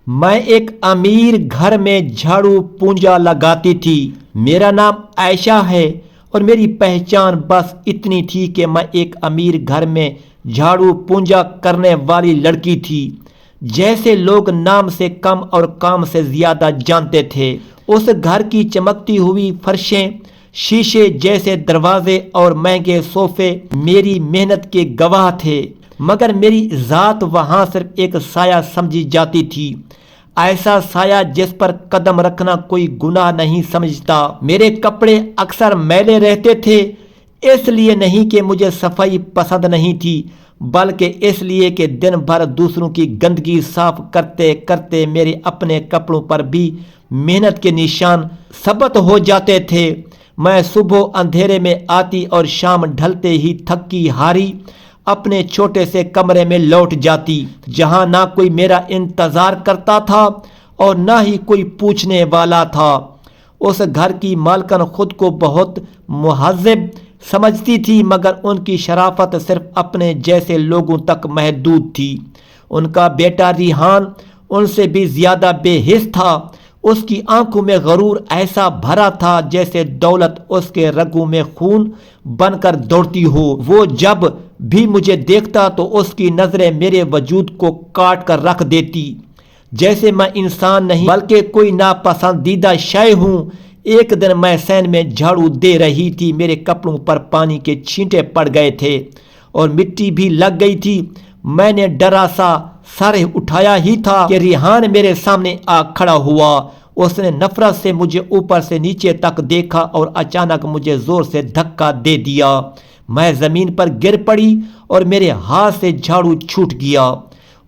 میں ایک امیر گھر میں جھاڑو پونجا لگاتی تھی۔ میرا نام عائشہ ہے اور میری پہچان بس اتنی تھی کہ میں ایک امیر گھر میں جھاڑو پونجا کرنے والی لڑکی تھی۔ جیسے لوگ نام سے کم اور کام سے زیادہ جانتے تھے۔ اس گھر کی چمکتی ہوئی فرشیں، شیشے جیسے دروازے اور مہنگے صوفے میری محنت کے گواہ تھے، مگر میری ذات وہاں صرف ایک سایہ سمجھی جاتی تھی، ایسا سایہ جس پر قدم رکھنا کوئی گناہ نہیں سمجھتا۔ میرے کپڑے اکثر میلے رہتے تھے، اس لیے نہیں کہ مجھے صفائی پسند نہیں تھی، بلکہ اس لیے کہ دن بھر دوسروں کی گندگی صاف کرتے کرتے میرے اپنے کپڑوں پر بھی محنت کے نشان ثبت ہو جاتے تھے۔ میں صبح اندھیرے میں آتی اور شام ڈھلتے ہی تھکی ہاری اپنے چھوٹے سے کمرے میں لوٹ جاتی، جہاں نہ کوئی میرا انتظار کرتا تھا اور نہ ہی کوئی پوچھنے والا تھا۔ اس گھر کی مالکن خود کو بہت مہذب سمجھتی تھی، مگر ان کی شرافت صرف اپنے جیسے لوگوں تک محدود تھی۔ ان کا بیٹا ریحان ان سے بھی زیادہ بے حس تھا۔ اس کی آنکھوں میں غرور ایسا بھرا تھا جیسے دولت اس کے رگوں میں خون بن کر دوڑتی ہو۔ وہ جب بھی مجھے دیکھتا تو اس کی نظریں میرے وجود کو کاٹ کر رکھ دیتی، جیسے میں انسان نہیں بلکہ کوئی ناپسندیدہ شے ہوں۔ ایک دن میں سین میں جھاڑو دے رہی تھی، میرے کپڑوں پر پانی کے چھینٹے پڑ گئے تھے اور مٹی بھی لگ گئی تھی۔ میں نے ڈرا سا سر اٹھایا ہی تھا کہ ریحان میرے سامنے آ کھڑا ہوا۔ اس نے نفرت سے مجھے اوپر سے نیچے تک دیکھا اور اچانک مجھے زور سے دھکا دے دیا۔ میں زمین پر گر پڑی اور میرے ہاتھ سے جھاڑو چھوٹ گیا۔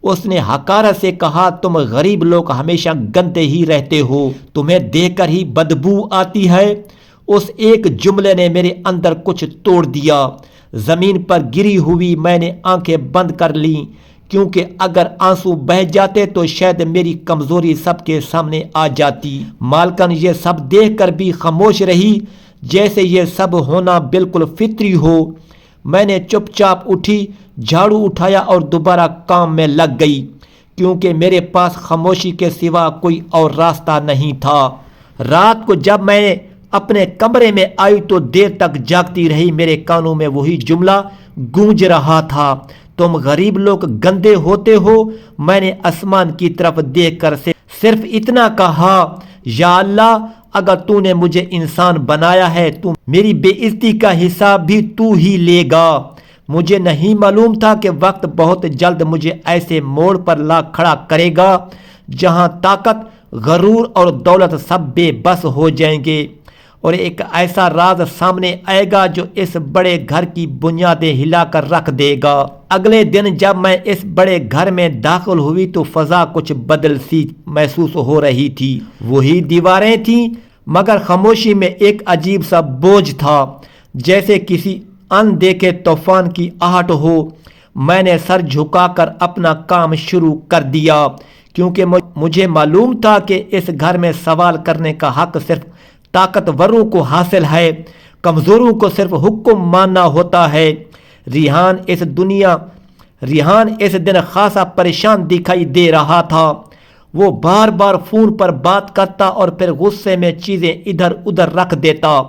اس نے حقارت سے کہا، تم غریب لوگ ہمیشہ گندے ہی رہتے ہو، تمہیں دیکھ کر ہی بدبو آتی ہے۔ اس ایک جملے نے میرے اندر کچھ توڑ دیا۔ زمین پر گری ہوئی میں نے آنکھیں بند کر لیں، کیونکہ اگر آنسو بہہ جاتے تو شاید میری کمزوری سب کے سامنے آ جاتی۔ مالکن یہ سب دیکھ کر بھی خاموش رہی، جیسے یہ سب ہونا بالکل فطری ہو۔ میں نے چپ چاپ اٹھی، جھاڑو اٹھایا اور دوبارہ کام میں لگ گئی، کیونکہ میرے پاس خاموشی کے سوا کوئی اور راستہ نہیں تھا۔ رات کو جب میں اپنے کمرے میں آئی تو دیر تک جاگتی رہی۔ میرے کانوں میں وہی جملہ گونج رہا تھا، تم غریب لوگ گندے ہوتے ہو۔ میں نے آسمان کی طرف دیکھ کر صرف اتنا کہا، یا اللہ، اگر تو نے مجھے انسان بنایا ہے تو میری بے عزتی کا حساب بھی تو ہی لے گا۔ مجھے نہیں معلوم تھا کہ وقت بہت جلد مجھے ایسے موڑ پر لا کھڑا کرے گا جہاں طاقت، غرور اور دولت سب بے بس ہو جائیں گے، اور ایک ایسا راز سامنے آئے گا جو اس بڑے گھر کی بنیادیں ہلا کر رکھ دے گا۔ اگلے دن جب میں اس بڑے گھر میں داخل ہوئی تو فضا کچھ بدل سی محسوس ہو رہی تھی۔ وہی دیواریں تھیں، مگر خاموشی میں ایک عجیب سا بوجھ تھا، جیسے کسی اندیکھے طوفان کی آہٹ ہو۔ میں نے سر جھکا کر اپنا کام شروع کر دیا، کیونکہ مجھے معلوم تھا کہ اس گھر میں سوال کرنے کا حق صرف طاقتوروں کو حاصل ہے، کمزوروں کو صرف حکم ماننا ہوتا ہے۔ ریحان اس دن خاصا پریشان دکھائی دے رہا تھا۔ وہ بار بار فون پر بات کرتا اور پھر غصے میں چیزیں ادھر ادھر رکھ دیتا۔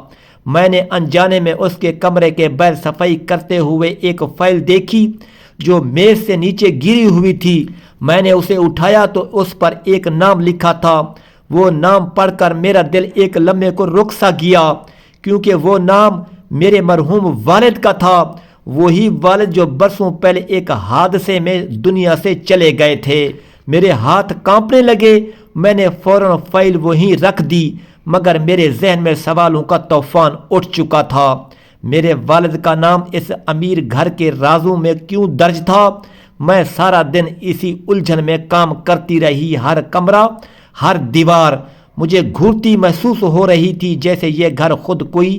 میں نے انجانے میں اس کے کمرے کے باہر صفائی کرتے ہوئے ایک فائل دیکھی جو میز سے نیچے گری ہوئی تھی۔ میں نے اسے اٹھایا تو اس پر ایک نام لکھا تھا۔ وہ نام پڑھ کر میرا دل ایک لمحے کو رک سا گیا، کیونکہ وہ نام میرے مرحوم والد کا تھا، وہی والد جو برسوں پہلے ایک حادثے میں دنیا سے چلے گئے تھے۔ میرے ہاتھ کانپنے لگے۔ میں نے فوراً فائل وہیں رکھ دی، مگر میرے ذہن میں سوالوں کا طوفان اٹھ چکا تھا۔ میرے والد کا نام اس امیر گھر کے رازوں میں کیوں درج تھا؟ میں سارا دن اسی الجھن میں کام کرتی رہی۔ ہر کمرہ، ہر دیوار مجھے گھورتی محسوس ہو رہی تھی، جیسے یہ گھر خود کوئی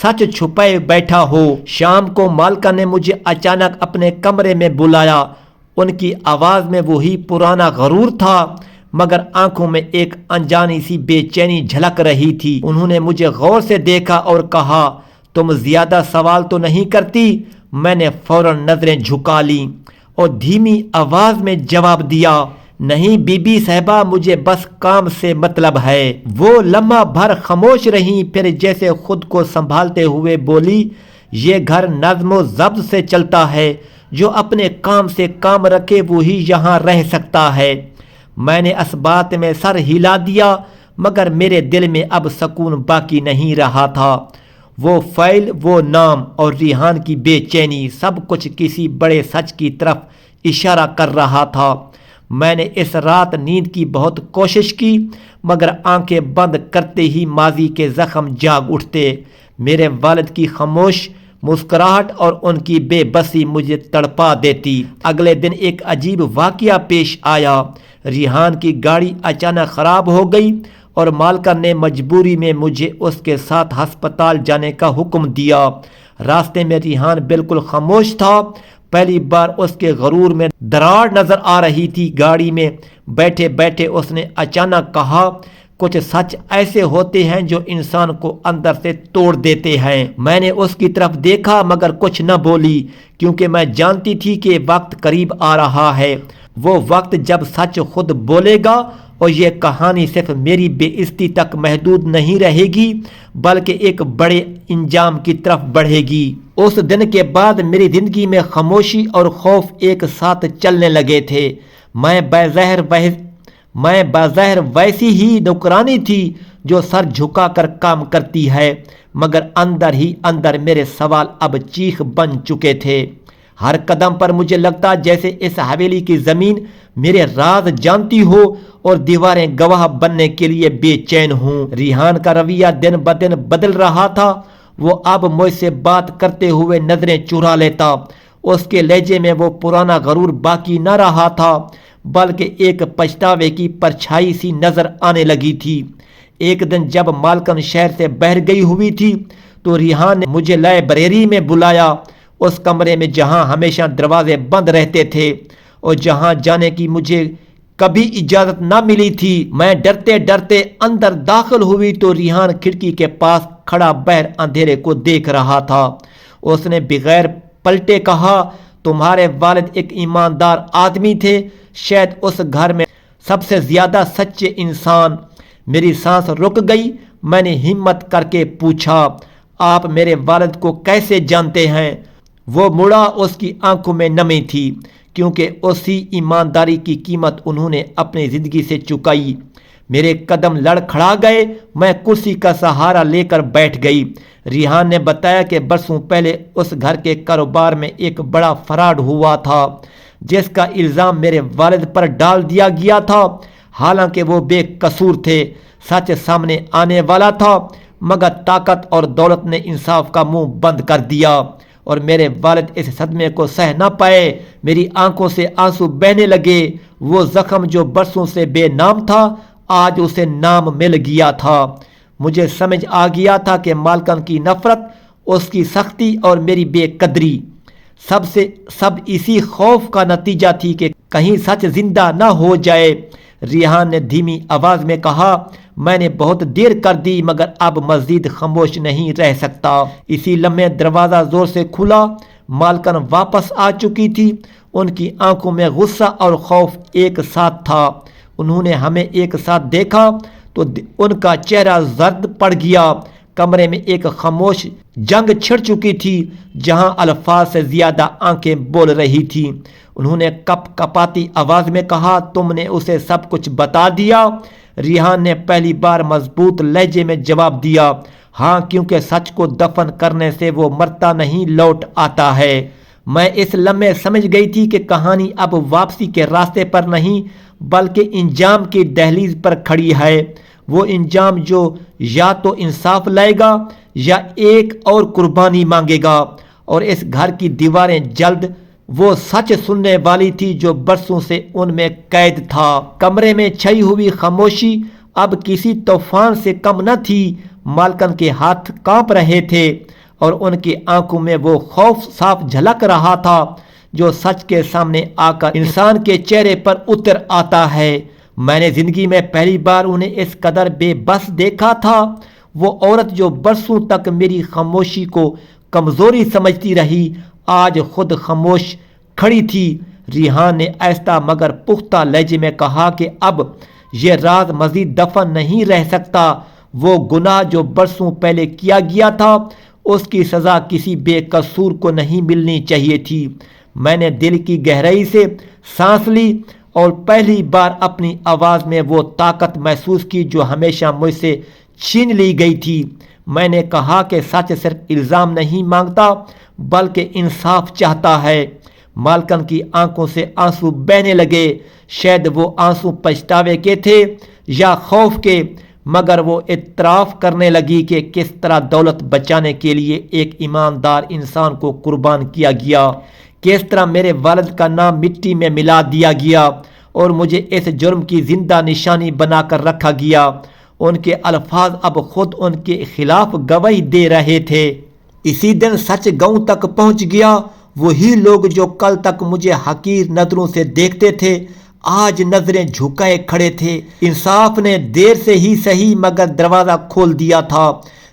سچ چھپائے بیٹھا ہو۔ شام کو مالکہ نے مجھے اچانک اپنے کمرے میں بلایا۔ ان کی آواز میں وہی پرانا غرور تھا، مگر آنکھوں میں ایک انجانی سی بے چینی جھلک رہی تھی۔ انہوں نے مجھے غور سے دیکھا اور کہا، تم زیادہ سوال تو نہیں کرتی؟ میں نے فوراً نظریں جھکا لیں اور دھیمی آواز میں جواب دیا، نہیں بی بی صاحبہ، مجھے بس کام سے مطلب ہے۔ وہ لمحہ بھر خاموش رہیں، پھر جیسے خود کو سنبھالتے ہوئے بولی، یہ گھر نظم و ضبط سے چلتا ہے، جو اپنے کام سے کام رکھے وہی یہاں رہ سکتا ہے۔ میں نے اس بات میں سر ہلا دیا، مگر میرے دل میں اب سکون باقی نہیں رہا تھا۔ وہ فائل، وہ نام اور ریحان کی بے چینی، سب کچھ کسی بڑے سچ کی طرف اشارہ کر رہا تھا۔ میں نے اس رات نیند کی بہت کوشش کی، مگر آنکھیں بند کرتے ہی ماضی کے زخم جاگ اٹھتے۔ میرے والد کی خاموش مسکراہٹ اور ان کی بے بسی مجھے تڑپا دیتی۔ اگلے دن ایک عجیب واقعہ پیش آیا۔ ریحان کی گاڑی اچانک خراب ہو گئی اور مالکن نے مجبوری میں مجھے اس کے ساتھ ہسپتال جانے کا حکم دیا۔ راستے میں ریحان بالکل خاموش تھا۔ پہلی بار اس کے غرور میں دراڑ نظر آ رہی تھی۔ گاڑی میں بیٹھے بیٹھے اس نے اچانک کہا، کچھ سچ ایسے ہوتے ہیں جو انسان کو اندر سے توڑ دیتے ہیں۔ میں نے اس کی طرف دیکھا مگر کچھ نہ بولی، کیونکہ میں جانتی تھی کہ وقت قریب آ رہا ہے، وہ وقت جب سچ خود بولے گا اور یہ کہانی صرف میری بے عزتی تک محدود نہیں رہے گی بلکہ ایک بڑے انجام کی طرف بڑھے گی۔ اس دن کے بعد میری زندگی میں خاموشی اور خوف ایک ساتھ چلنے لگے تھے۔ میں بظاہر ویسی ہی نوکرانی تھی جو سر جھکا کر کام کرتی ہے، مگر اندر ہی اندر میرے سوال اب چیخ بن چکے تھے۔ ہر قدم پر مجھے لگتا جیسے اس حویلی کی زمین میرے راز جانتی ہو اور دیواریں گواہ بننے کے لیے بے چین ہوں۔ ریحان کا رویہ دن بدن بدل رہا تھا۔ وہ اب مجھ سے بات کرتے ہوئے نظریں چرا لیتا۔ اس کے لہجے میں وہ پرانا غرور باقی نہ رہا تھا، بلکہ ایک پچھتاوے کی پرچھائی سی نظر آنے لگی تھی۔ ایک دن جب مالکن شہر سے باہر گئی ہوئی تھی تو ریحان نے مجھے لائبریری میں بلایا، اس کمرے میں جہاں ہمیشہ دروازے بند رہتے تھے اور جہاں جانے کی مجھے کبھی اجازت نہ ملی تھی۔ میں ڈرتے ڈرتے اندر داخل ہوئی تو ریحان کھڑکی کے پاس کھڑا باہر اندھیرے کو دیکھ رہا تھا۔ اس نے بغیر پلٹے کہا، تمہارے والد ایک ایماندار آدمی تھے، شاید اس گھر میں سب سے زیادہ سچے انسان۔ میری سانس رک گئی۔ میں نے ہمت کر کے پوچھا، آپ میرے والد کو کیسے جانتے ہیں؟ وہ مڑا، اس کی آنکھوں میں نمی تھی، کیونکہ اسی ایمانداری کی قیمت انہوں نے اپنی زندگی سے چکائی۔ میرے قدم لڑکھڑا گئے۔ میں کرسی کا سہارا لے کر بیٹھ گئی۔ ریحان نے بتایا کہ برسوں پہلے اس گھر کے کاروبار میں ایک بڑا فراڈ ہوا تھا، جس کا الزام میرے والد پر ڈال دیا گیا تھا، حالانکہ وہ بے قصور تھے۔ سچ سامنے آنے والا تھا، مگر طاقت اور دولت نے انصاف کا منہ بند کر دیا اور میرے والد اس صدمے کو سہ نہ پائے۔ میری آنکھوں سے آنسو بہنے لگے۔ وہ زخم جو برسوں سے بے نام تھا آج اسے نام مل گیا تھا۔ مجھے سمجھ آ گیا تھا کہ مالکن کی نفرت، اس کی سختی اور میری بے قدری سب اسی خوف کا نتیجہ تھی کہ کہیں سچ زندہ نہ ہو جائے۔ ریحان نے دھیمی آواز میں کہا، میں نے بہت دیر کر دی مگر اب مزید خاموش نہیں رہ سکتا۔ اسی لمحے دروازہ زور سے کھلا۔ مالکن واپس آ چکی تھی۔ ان کی آنکھوں میں غصہ اور خوف ایک ساتھ تھا۔ انہوں نے ہمیں ایک ساتھ دیکھا تو ان کا چہرہ زرد پڑ گیا۔ کمرے میں ایک خاموش جنگ چھڑ چکی تھی، جہاں الفاظ سے زیادہ آنکھیں بول رہی تھیں۔ انہوں نے کپ کپاتی آواز میں کہا، تم نے اسے سب کچھ بتا دیا؟ ریحان نے پہلی بار مضبوط لہجے میں جواب دیا، ہاں، کیونکہ سچ کو دفن کرنے سے وہ مرتا نہیں، لوٹ آتا ہے۔ میں اس لمحے سمجھ گئی تھی کہ کہانی اب واپسی کے راستے پر نہیں بلکہ انجام کی دہلیز پر کھڑی ہے۔ وہ انجام جو یا تو انصاف لائے گا یا ایک اور قربانی مانگے گا، اور اس گھر کی دیواریں جلد وہ سچ سننے والی تھی جو برسوں سے ان میں قید تھا۔ کمرے میں چھائی ہوئی خاموشی اب کسی طوفان سے کم نہ تھی۔ مالکن کے ہاتھ کانپ رہے تھے اور ان کی آنکھوں میں وہ خوف صاف جھلک رہا تھا جو سچ کے سامنے آ کر انسان کے چہرے پر اتر آتا ہے۔ میں نے زندگی میں پہلی بار انہیں اس قدر بے بس دیکھا تھا۔ وہ عورت جو برسوں تک میری خاموشی کو کمزوری سمجھتی رہی، آج خود خاموش کھڑی تھی۔ ریحان نے آہستہ مگر پختہ لہجے میں کہا کہ اب یہ راز مزید دفن نہیں رہ سکتا۔ وہ گناہ جو برسوں پہلے کیا گیا تھا اس کی سزا کسی بے قصور کو نہیں ملنی چاہیے تھی۔ میں نے دل کی گہرائی سے سانس لی اور پہلی بار اپنی آواز میں وہ طاقت محسوس کی جو ہمیشہ مجھ سے چھین لی گئی تھی۔ میں نے کہا کہ سچ صرف الزام نہیں مانگتا بلکہ انصاف چاہتا ہے۔ مالکن کی آنکھوں سے آنسو بہنے لگے۔ شاید وہ آنسو پچھتاوے کے تھے یا خوف کے، مگر وہ اعتراف کرنے لگی کہ کس طرح دولت بچانے کے لیے ایک ایماندار انسان کو قربان کیا گیا، کس طرح میرے والد کا نام مٹی میں ملا دیا گیا اور مجھے اس جرم کی زندہ نشانی بنا کر رکھا گیا۔ ان کے الفاظ اب خود ان کے خلاف گواہی دے رہے تھے۔ اسی دن سچ گاؤں تک پہنچ گیا۔ وہی لوگ جو کل تک مجھے حقیر نظروں سے دیکھتے تھے آج نظریں جھکائے کھڑے تھے۔ انصاف نے دیر سے ہی صحیح مگر دروازہ کھول دیا تھا۔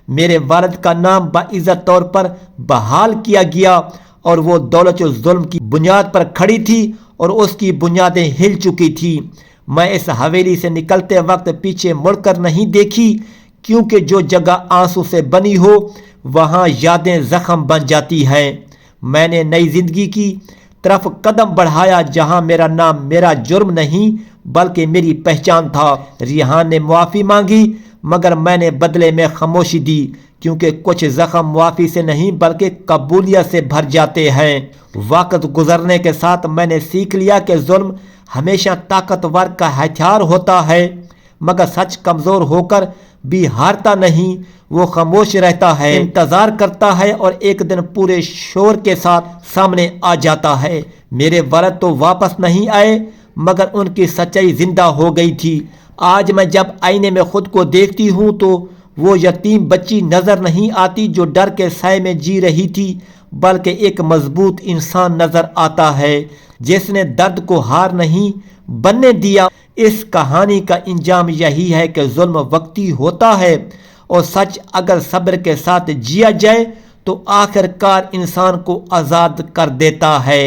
میرے والد کا نام باعزت طور پر بحال کیا گیا اور وہ دولت جو ظلم کی بنیاد پر کھڑی تھی اور اس کی بنیادیں ہل چکی تھی۔ میں اس حویلی سے نکلتے وقت پیچھے مڑ کر نہیں دیکھی، کیونکہ جو جگہ آنسو سے بنی ہو وہاں یادیں زخم بن جاتی ہیں۔ میں نے نئی زندگی کی طرف قدم بڑھایا جہاں میرا نام میرا جرم نہیں بلکہ میری پہچان تھا۔ ریحان نے معافی مانگی مگر میں نے بدلے میں خاموشی دی، کیونکہ کچھ زخم معافی سے نہیں بلکہ قبولیت سے بھر جاتے ہیں۔ وقت گزرنے کے ساتھ میں نے سیکھ لیا کہ ظلم ہمیشہ طاقتور کا ہتھیار ہوتا ہے، مگر سچ کمزور ہو کر بھی ہارتا نہیں، وہ خاموش رہتا ہے، انتظار کرتا ہے اور ایک دن پورے شور کے ساتھ سامنے آ جاتا ہے۔ میرے والد تو واپس نہیں آئے مگر ان کی سچائی زندہ ہو گئی تھی۔ آج میں جب آئینے میں خود کو دیکھتی ہوں تو وہ یتیم بچی نظر نہیں آتی جو ڈر کے سائے میں جی رہی تھی، بلکہ ایک مضبوط انسان نظر آتا ہے جس نے درد کو ہار نہیں بننے دیا۔ اس کہانی کا انجام یہی ہے کہ ظلم وقتی ہوتا ہے اور سچ اگر صبر کے ساتھ جیا جائے تو آخر کار انسان کو آزاد کر دیتا ہے۔